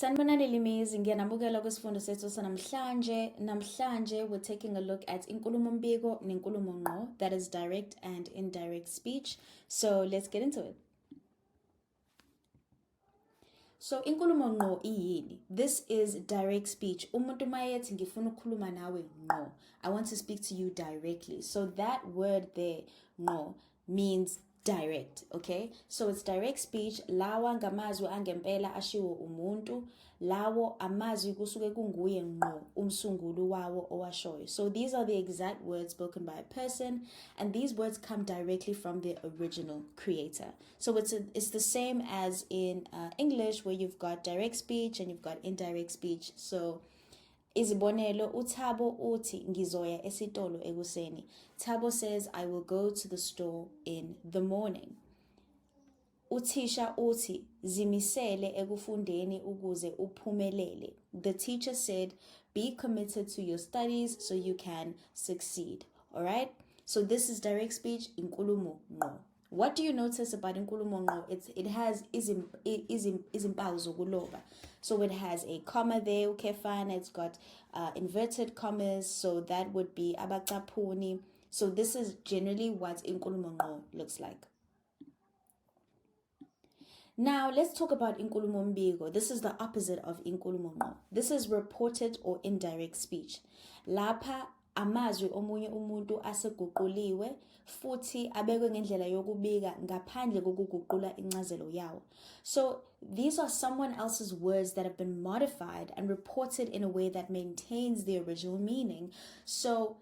Sanibonani limizi, ngiyanabukela kwisifundo sethu sanamhlanje. Namhlanje we're taking a look at inkulumo mbiko nenkulumo ngqo, that is direct and indirect speech. So let's get into it. So inkulumo ngqo iyini? This is direct speech. Umuntu mayethi ngifuna ukukhuluma nawe ngqo. I want to speak to you directly. So that word there, ngqo, means direct, okay? So it's direct speech. Lawa ngamazwi angempela ashiwo umuntu. Lawo amazwi kusuke kunguye ngqo umsunguli wawo owashoyo. So these are the exact words spoken by a person, and these words come directly from the original creator. So it's the same as in English, where you've got direct speech and you've got indirect speech. So izibonelo, uThabo uthi ngizoya esitolo ekuseni. Thabo says I will go to the store in the morning. Uthisha uthi zimisele ekufundeni ukuze uphumelele. The teacher said be committed to your studies so you can succeed. All right? So this is direct speech, inkulumo ngqo. What do you notice about inkulumo ngqo? It has izimpawu zokuloba. So it has a comma there, ukefana. It's got inverted commas, so that would be abacaphuni. So this is generally what inkulumo ngqo looks like. Now let's talk about inkulumo mbiko. This is the opposite of inkulumo ngqo. This is reported or indirect speech. Lapha amazwi omunye umuntu aseguquliwe futhi abekwe ngendlela yokubika ngaphandle kokuguqula incazelo yawo. So these are someone else's words that have been modified and reported in a way that maintains the original meaning. So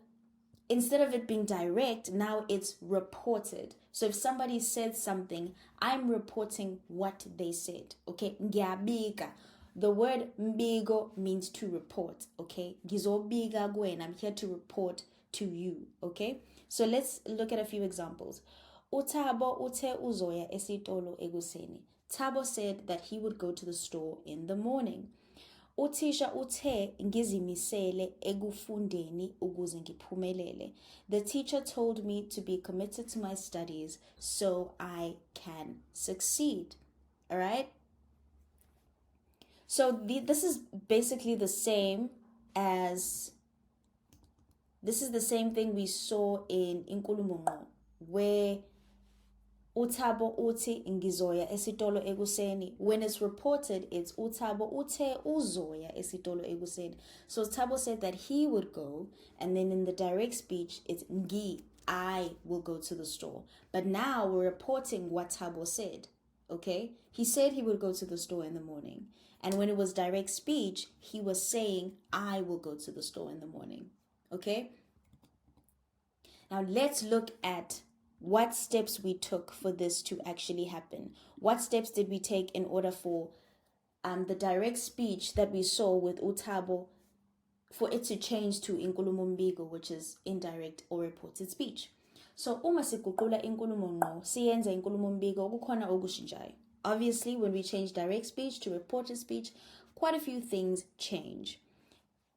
instead of it being direct, now it's reported. So if somebody said something, I'm reporting what they said. Okay, ngiyabika. The word mbiko means to report. Okay, ngizobika kuwena. I'm here to report to you. Okay, so let's look at a few examples. Uthabo uthe uzoya esitolo ekuseni. Thabo said that he would go to the store in the morning. Uthisha uthe ngizimisele ekufundeni ukuze ngiphumelele. The teacher told me to be committed to my studies so I can succeed. All right? So this is basically the same as, this is the same thing we saw in inkulumo ngqo, where uThabo uthi ngizoya esitolo ekuseni. When it's reported, it's uThabo uthe uzoya esitolo ekuseni. So Thabo said that he would go, and then in the direct speech, it's ngi, I will go to the store. But now we're reporting what Thabo said, okay? He said he would go to the store in the morning. And when it was direct speech, he was saying, I will go to the store in the morning, okay? Now let's look at what steps we took for this to actually happen. What steps did we take in order for the direct speech that we saw with uThabo, for it to change to inkulumo mbiko, which is indirect or reported speech? So uma siguqula inkulumo ngqo siyenza inkulumo mbiko, kukhona okushintshayo. Obviously, when we change direct speech to reported speech, quite a few things change.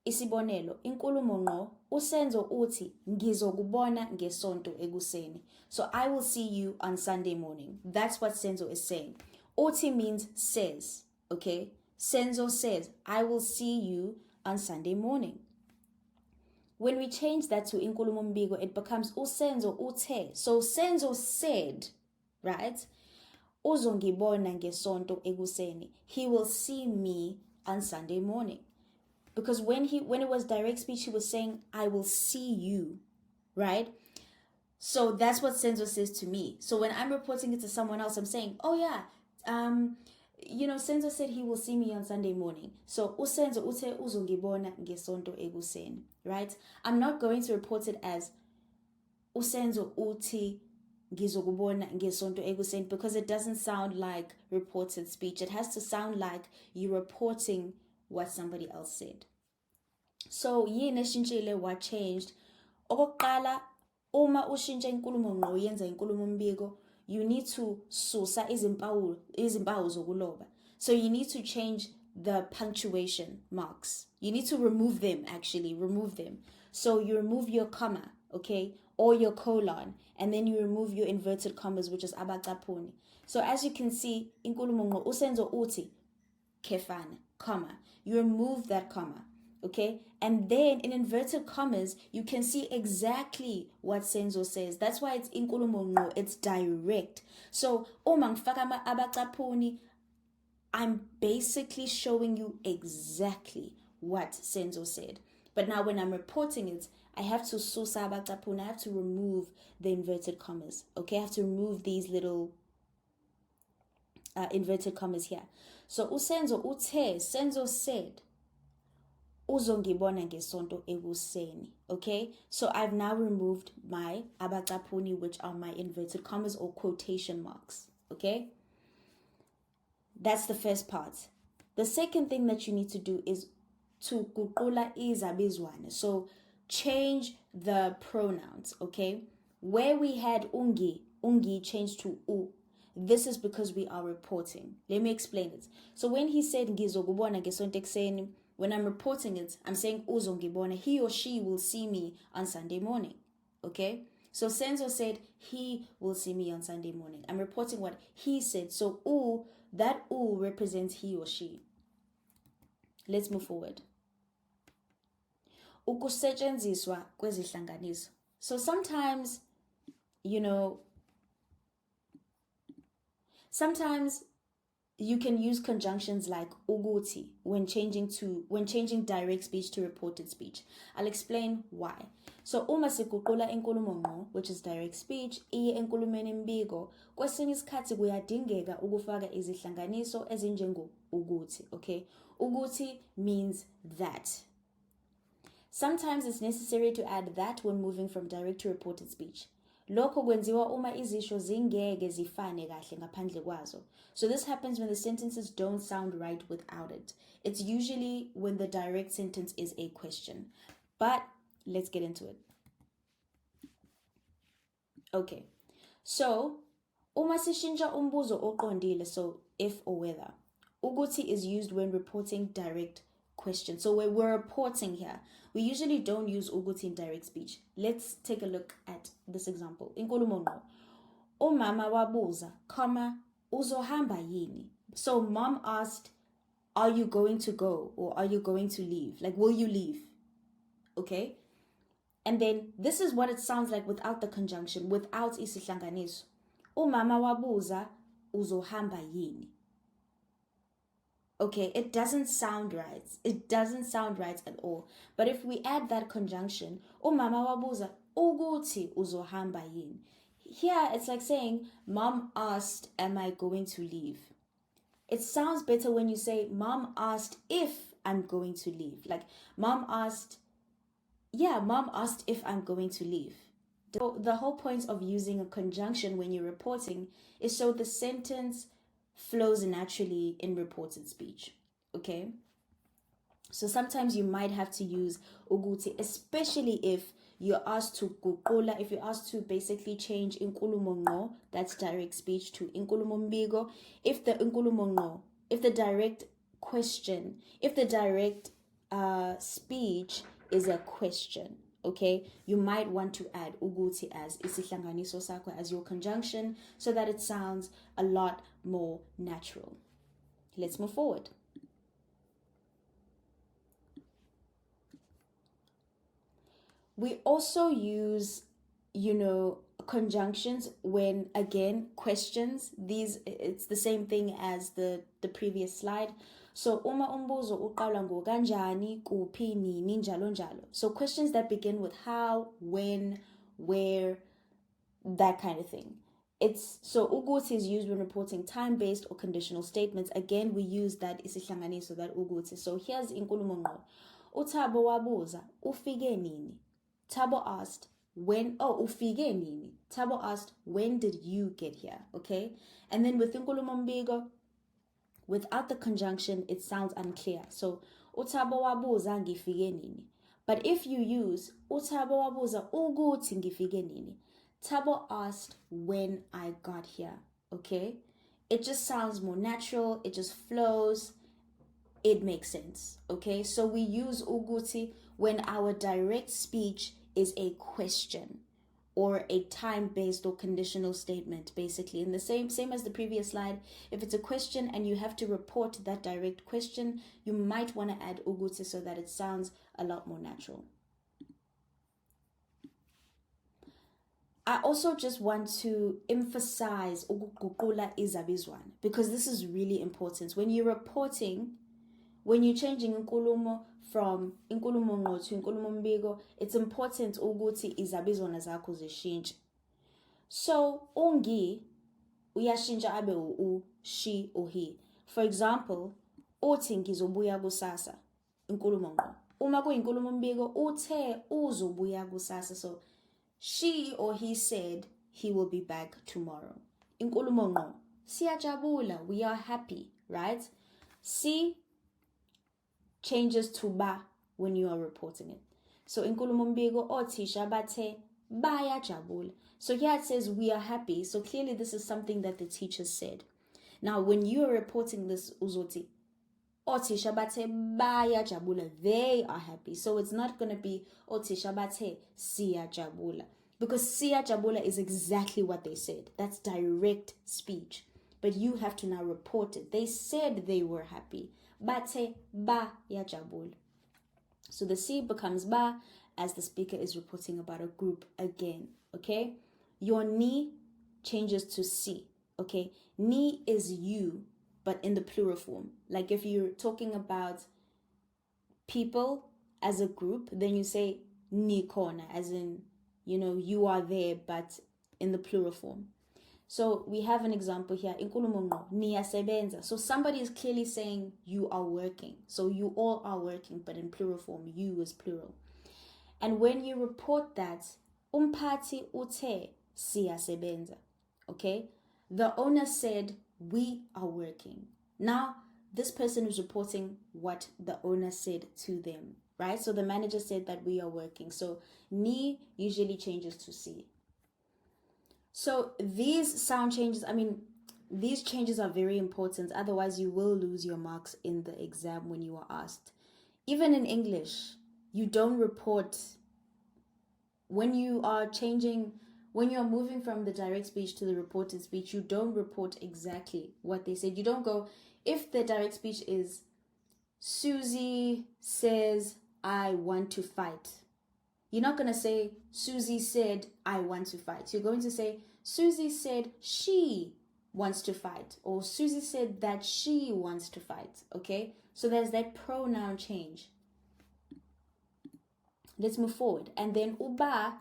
Isibonelo, inkulumo ngqo, usenzo uthi ngizokubona ngesonto ekuseni. So I will see you on Sunday morning. That's what senzo is saying. Uthi means says, okay? Senzo says, I will see you on Sunday morning. When we change that to inkulumo mbiko, it becomes usenzo uthe. So senzo said, right? Uzongibona ngesonto ekuseni. He will see me on Sunday morning. Because when it was direct speech, he was saying, I will see you, right? So that's what senzo says to me. So when I'm reporting it to someone else, I'm saying, oh yeah, senzo said he will see me on Sunday morning. So usenzo ute uzongibona ngesonto ekuseni, right? I'm not going to report it as usenzo uti ngizokubona ngesonto ekuseni, because it doesn't sound like reported speech. It has to sound like you're reporting what somebody else said. So yini eshintshile, what changed? Okokuqala, uma ushintsha inkulumo ngqo uyenza inkulumo mbiko, you need to susa izimpawu zokuloba. So you need to change the punctuation marks. You need to remove them, actually, remove them. So you remove your comma, okay, or your colon, and then you remove your inverted commas, which is abacaphuni. So as you can see, inkulumo ngqo usenzo uthi kefana, comma. You remove that comma. Okay, and then in inverted commas, you can see exactly what Senzo says. That's why it's inkulumo ngqo, it's direct. So, uma ngifaka abacapuni, I'm basically showing you exactly what Senzo said. But now when I'm reporting it, I have to susa abacapuni, I have to remove the inverted commas. Okay, I have to remove these little inverted commas here. So, Senzo said, uzongibona ngesonto ekuseni. Okay, so I've now removed my abacapuni, which are my inverted commas or quotation marks. Okay, that's the first part. The second thing that you need to do is to guqula izabizwana. So change the pronouns. Okay, where we had ungi changed to u. This is because we are reporting. Let me explain it. So when he said ngizokubona ngesonto ekuseni, when I'm reporting it, I'm saying uzongibona. He or she will see me on Sunday morning. Okay? So Senzo said he will see me on Sunday morning. I'm reporting what he said. So that represents he or she. Let's move forward. Ukusetshenziswa kwezihlanganiso. So sometimes, sometimes you can use conjunctions like uguti when changing direct speech to reported speech. I'll explain why. So uma siguqula inkulumo ngqo, which is direct speech, iye enkulumeni mbiko, kwesinye isikhathi kuyadingeka ukufaka izihlanganiso ezinjengo uguti. Okay, uguti means that. Sometimes it's necessary to add that when moving from direct to reported speech. Lokho kwenziwa uma izisho zingeke zifane kahle ngaphandle kwazo. So this happens when the sentences don't sound right without it. It's usually when the direct sentence is a question. But let's get into it. Okay. So, uma sishintsha umbuzo oqondile, so if or whether, uguti is used when reporting direct questions. So when we're reporting here, we usually don't use uguti in direct speech. Let's take a look at this example. Inkulumo ngqo. Umama wabuza, uzohamba yini? So mom asked, are you going to go or are you going to leave? Like, will you leave? Okay? And then this is what it sounds like without the conjunction, without isihlanganiso. Umama wabuza, uzohamba yini? Okay, it doesn't sound right. It doesn't sound right at all. But if we add that conjunction, umama wabuza, ukuthi uzohamba yini? Here, it's like saying, mom asked, am I going to leave? It sounds better when you say, mom asked if I'm going to leave. Like, mom asked if I'm going to leave. The whole point of using a conjunction when you're reporting is so the sentence flows naturally in reported speech. Okay? So sometimes you might have to use uguti, especially if you're asked to guqula, if you're asked to basically change inkulumo ngqo, that's direct speech, to inkulumo mbiko. If the inkulumo ngqo, if the direct question, if the direct speech is a question, okay, you might want to add uguti as isihlanganiso sakho, as your conjunction, so that it sounds a lot more natural. Let's move forward. We also use, conjunctions when, again, questions. It's the same thing as the previous slide. So, uma umbuzo uqala ngo kanjani, kuphi, nini, njalo njalo. So, questions that begin with how, when, where, that kind of thing. So uguti is used when reporting time-based or conditional statements. Again, we use that isihlanganiso, that uguti. So here's inkulumo ngqo. Uthabo wabuza, ufike nini? Thabo asked, ufike nini? Thabo asked, when did you get here? Okay? And then with inkulumo mbiko, without the conjunction, it sounds unclear. So, uthabo wabuza ngifike nini? But if you use uthabo wabuza ukuthi ngifike nini, Thabo asked when I got here. Okay? It just sounds more natural. It just flows. It makes sense. Okay? So we use uguti when our direct speech is a question. or a time-based or conditional statement, basically. And the same as the previous slide, if it's a question and you have to report that direct question, you might want to add ukuthi so that it sounds a lot more natural. I also just want to emphasize ukuguqula izabizwana, because this is really important. When you're reporting, when you're changing inkulumo from inkulumo ngqo to inkulumo mbiko, it's important ukuthi izabizwana zakho zishintshe. So, ungi uyashintsha abe u, she or he. For example, uthi ngizobuya kusasa, inkulumo ngqo. Uma kuyinkulumo mbiko, uthe uzobuya kusasa. So, she or he said he will be back tomorrow. Inkulumo ngqo, siyajabula, we are happy, right? Si changes to ba when you are reporting it. So inkulumo mbiko, othisha bathe bayajabula. So here it says we are happy. So clearly this is something that the teacher said. Now when you are reporting this uzoti, othisha bathe bayajabula, they are happy. So it's not going to be othisha bathe siyajabula, because siyajabula is exactly what they said. That's direct speech. But you have to now report it. They said they were happy. Bathe bayajabula. So the si becomes ba as the speaker is reporting about a group again. Okay? Your ni changes to si. Okay? Ni is you, but in the plural form. Like if you're talking about people as a group, then you say ni kona, as in, you know, you are there, but in the plural form. So we have an example here. Inkulumo ngqo, niyasebenza. So somebody is clearly saying you are working. So you all are working, but in plural form. You is plural. And when you report that, umphathi uthe siyasebenza. Okay? The owner said we are working. Now, this person is reporting what the owner said to them, right? So the manager said that we are working. So ni usually changes to si. So these sound changes, these changes are very important. Otherwise, you will lose your marks in the exam when you are asked. Even in English, you don't report when you are moving from the direct speech to the reported speech, you don't report exactly what they said. You don't go, if the direct speech is, Susie says, I want to fight. You're not going to say, Susie said, I want to fight. You're going to say, Susie said she wants to fight. Or Susie said that she wants to fight. Okay? So there's that pronoun change. Let's move forward. And then uba,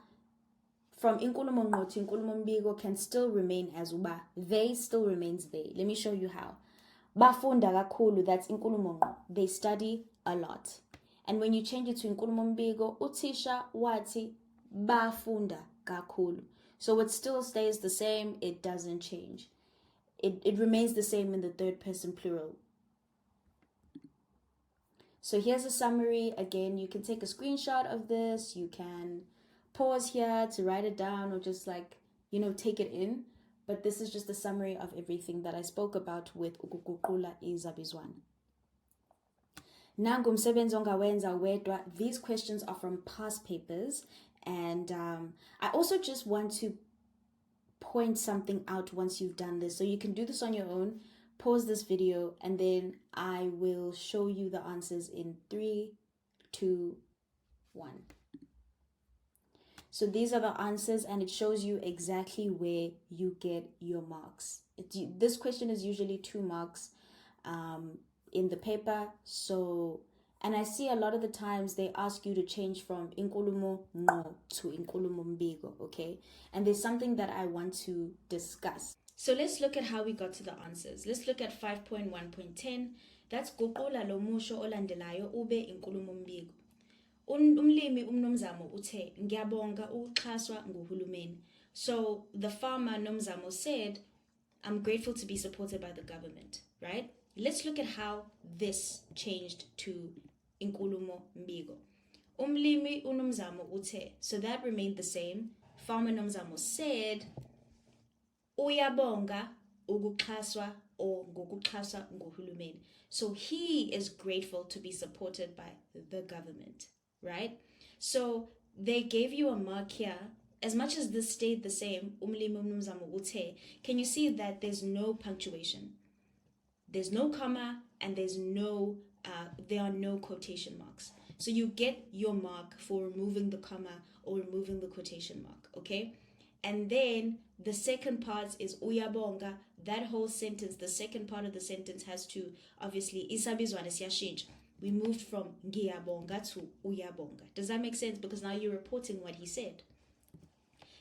from inkulumo ngqo to inkulumo mbiko, can still remain as uba. They still remains they. Let me show you how. Bafunda kakhulu, that's inkulumo ngqo. They study a lot. And when you change it to inkulumo mbiko, uthisha wati bafunda kakhulu. So it still stays the same. It doesn't change. It remains the same in the third person plural. So here's a summary. Again, you can take a screenshot of this. You can pause here to write it down or just take it in. But this is just a summary of everything that I spoke about with ukuguqula izabizwana. Nangu msebenzi ongawenza wedwa. These questions are from past papers. And I also just want to point something out once you've done this. So you can do this on your own. Pause this video and then I will show you the answers in 3, 2, 1. So these are the answers and it shows you exactly where you get your marks. This question is usually 2 marks in the paper. And I see a lot of the times they ask you to change from inkulumo ngqo to inkulumo mbiko, okay? And there's something that I want to discuss. So let's look at how we got to the answers. Let's look at 5.1.10. That's guqula lo musho olandelayo ube inkulumo mbiko. Umlimi umnomzamo uthe ngiyabonga ukuxhaswa nguhulumeni. So the farmer Nomzamo said, I'm grateful to be supported by the government, right? Let's look at how this changed to inkulumo mbiko. Umlimi unomzamo uthe. So that remained the same. Farmer Nomzamo said, uyabonga ukuxhaswa or ngokuxhaswa nguhulumeni. So he is grateful to be supported by the government, right? So they gave you a mark here as much as this stayed the same, can you see that there's no punctuation? There's no comma and there are no quotation marks. So you get your mark for removing the comma or removing the quotation mark, okay? And then the second part is uyabonga. That whole sentence, the second part of the sentence has to, obviously, isabizwana siyashintsha. We moved from ngiyabonga to uyabonga. Does that make sense? Because now you're reporting what he said.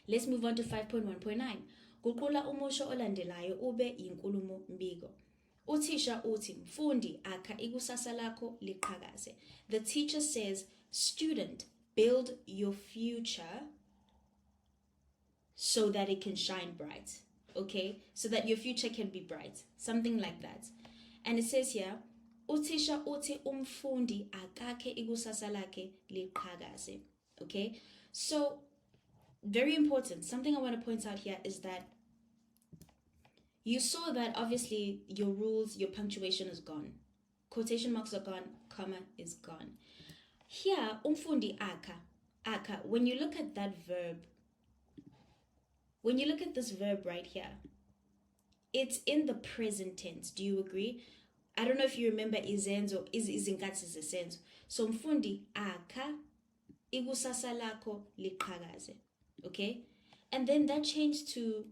Let's move on to 5.1.9. Guqula umusho olandelayo ube inkulumo mbiko. Uthisha uthi mfundi akha ikusasa lakho liqhakaze. The teacher says, student, build your future so that it can shine bright. Okay? So that your future can be bright. Something like that. And it says here, uthisha uthi umfundi akakhe ikusasa lakhe liqhakaze. Okay? So, very important. Something I want to point out here is that you saw that obviously your rules, your punctuation is gone. Quotation marks are gone, comma is gone. Here, umfundi aka, when you look at that verb, when you look at this verb right here, it's in the present tense. Do you agree? I don't know if you remember izenzo, izinkathi zesenzo. So mfundi aka ikusasa lakho liqhakaze. Okay? And then that changed to,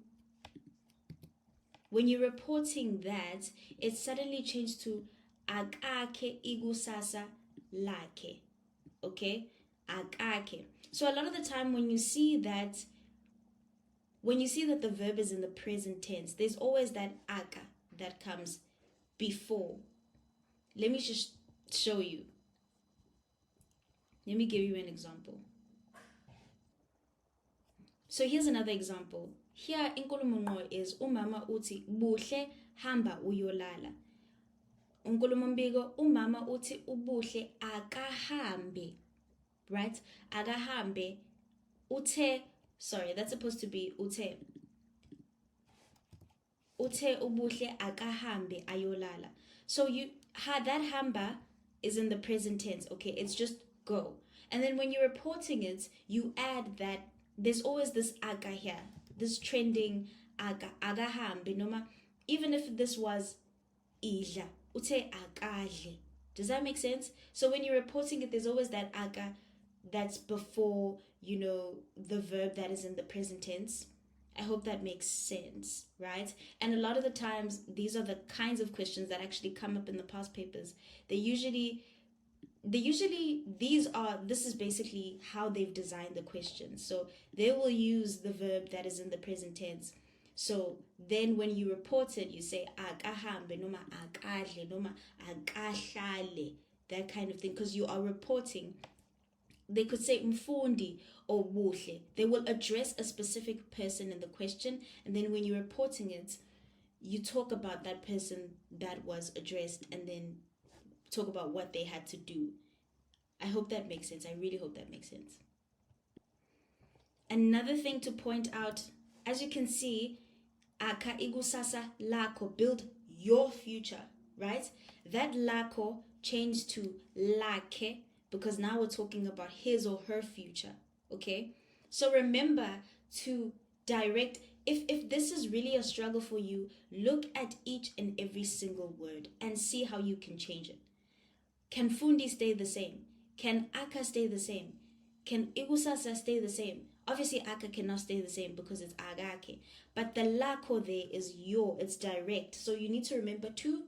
when you're reporting that, it suddenly changed to akake ikusasa lake. Okay? Akake. So a lot of the time when you see that the verb is in the present tense, there's always that aka that comes before. Let me just show you. Let me give you an example. So here's another example. Here inkulumo ngqo is umama uthi buhle hamba uyolala. Unkulumo mbiko umama uthi ubuhle akahambe. Right? Akahambe uthe, sorry, that's supposed to be uthe. Uthe ubuhle akahambe ayolala. So that hamba is in the present tense. Okay, it's just go. And then when you're reporting it, you add that there's always this aga here, this trending aga hambe noma, even if this was idla, ute akadle. Does that make sense? So when you're reporting it, there's always that aga that's before, the verb that is in the present tense. I hope that makes sense, right? And a lot of the times, these are the kinds of questions that actually come up in the past papers. This is basically how they've designed the question. So they will use the verb that is in the present tense. So then when you report it, you say akahambe noma akadle noma akahlale, that kind of thing, because you are reporting. They could say mfundi or buhle. They will address a specific person in the question, and then when you're reporting it, you talk about that person that was addressed and then talk about what they had to do. I hope that makes sense. I really hope that makes sense. Another thing to point out, as you can see, aka ikusasa lako, build your future, right? That lako changed to lake because now we're talking about his or her future, okay? So remember to direct, if this is really a struggle for you, look at each and every single word and see how you can change it. Can fundi stay the same? Can aka stay the same? Can ikusasa stay the same? Obviously, aka cannot stay the same because it's agake. But the lako there is it's direct. So you need to remember to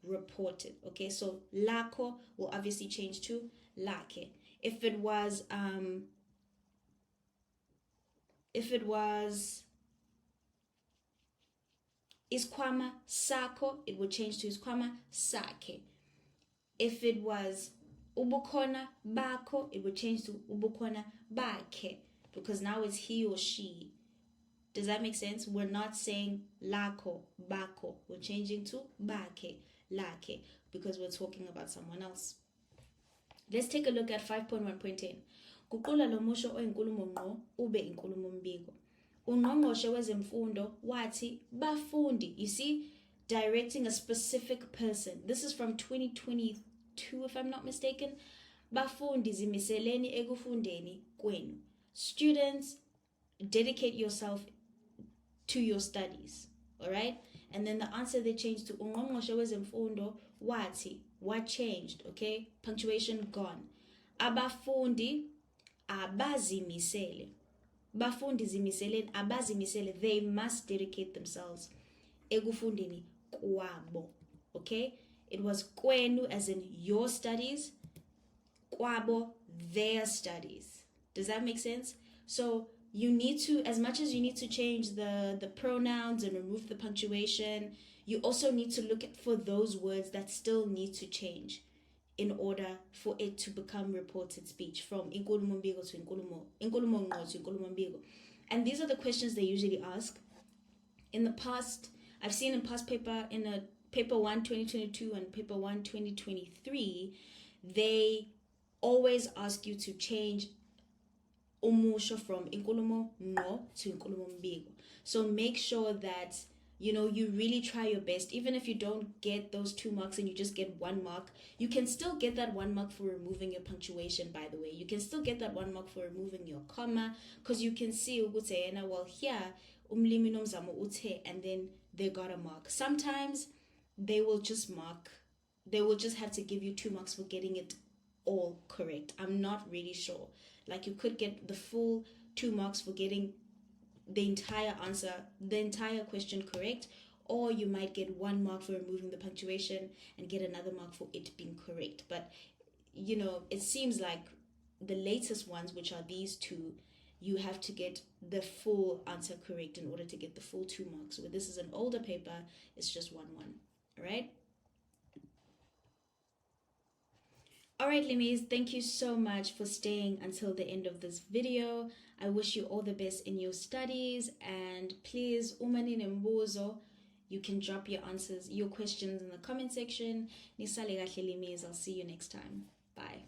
report it. Okay, so lako will obviously change to lake. If it was iskwama sako, it would change to iskwama sake. If it was ubukhona bako, it would change to ubukhona bake, because now it's he or she. Does that make sense? We're not saying lako, bako. We're changing to bake, lake, because we're talking about someone else. Let's take a look at 5.1.10. Guqula lo musho oyinkulumo ngqo ube inkulumo mbiko. Ungqongqoshe wezemfundo wathi bafundi. You see, directing a specific person. This is from 2022, if I'm not mistaken. Bafundi zimiseleni ekufundeni kwenu. Students, dedicate yourself to your studies. All right? And then the answer they changed to ungqongqoshe wezemfundo wathi, what changed? Okay? Punctuation gone. Abafundi abazimisele. Bafundi zimiseleni abazimisele. They must dedicate themselves ekufundeni kwabo. Okay? It was kwenu as in your studies, kwabo their studies. Does that make sense? So you need to, as much as you need to change the pronouns and remove the punctuation, you also need to look for those words that still need to change in order for it to become reported speech, from inkulumo mbiko to inkulumo ngqo to inkulumo mbiko. And these are the questions they usually ask. In the past, I've seen in past paper, in a paper 1 2022 and paper 1 2023, they always ask you to change umusho from inkulumo ngqo to inkulumo mbiko. So make sure that you really try your best. Even if you don't get those 2 marks and you just get 1 mark, you can still get that 1 mark for removing your punctuation, by the way. You can still get that 1 mark for removing your comma, because you can see ukuthi well, here umlimi nomzamo uthe, and then they got a mark. Sometimes they will just have to give you 2 marks for getting it all correct. I'm not really sure. Like, you could get the full 2 marks for getting the entire answer, the entire question correct, or you might get 1 mark for removing the punctuation and get another mark for it being correct. But it seems like the latest ones, which are these 2, you have to get the full answer correct in order to get the full 2 marks. Where this is an older paper, it's just 1-1. All right? Alright, Limies, thank you so much for staying until the end of this video. I wish you all the best in your studies, and please, umani nembuzo, you can drop your answers, your questions in the comment section. Nisale kahle, Limies. I'll see you next time. Bye.